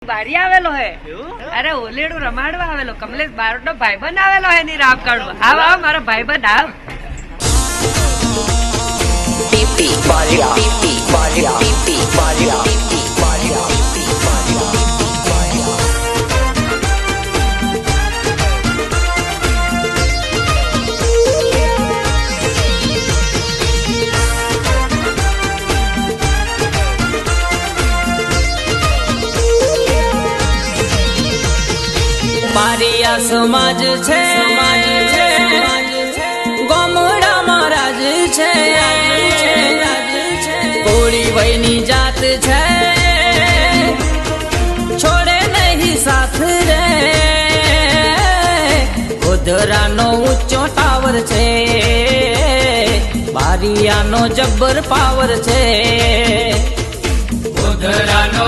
બારી આવેલો હે અરે ઓલેડું રમાડવા આવેલો કમલેશ બારોટનો ભાઈબંધ આવેલો હે ની રાપ કાઢવા આવ આવ મારો ભાઈબંધ આવ PP Baliya PP Baliya PP Baliya PP Baliya PP Baliya Bariya સમાજ છે ગોમડામાં રાજ છે કોળી વયની જાત છે છોડે નહીં સાથ રે ગોધરાનો ઊંચો ટાવર છે બારિયાનો જબ્બર પાવર છે ગોધરાનો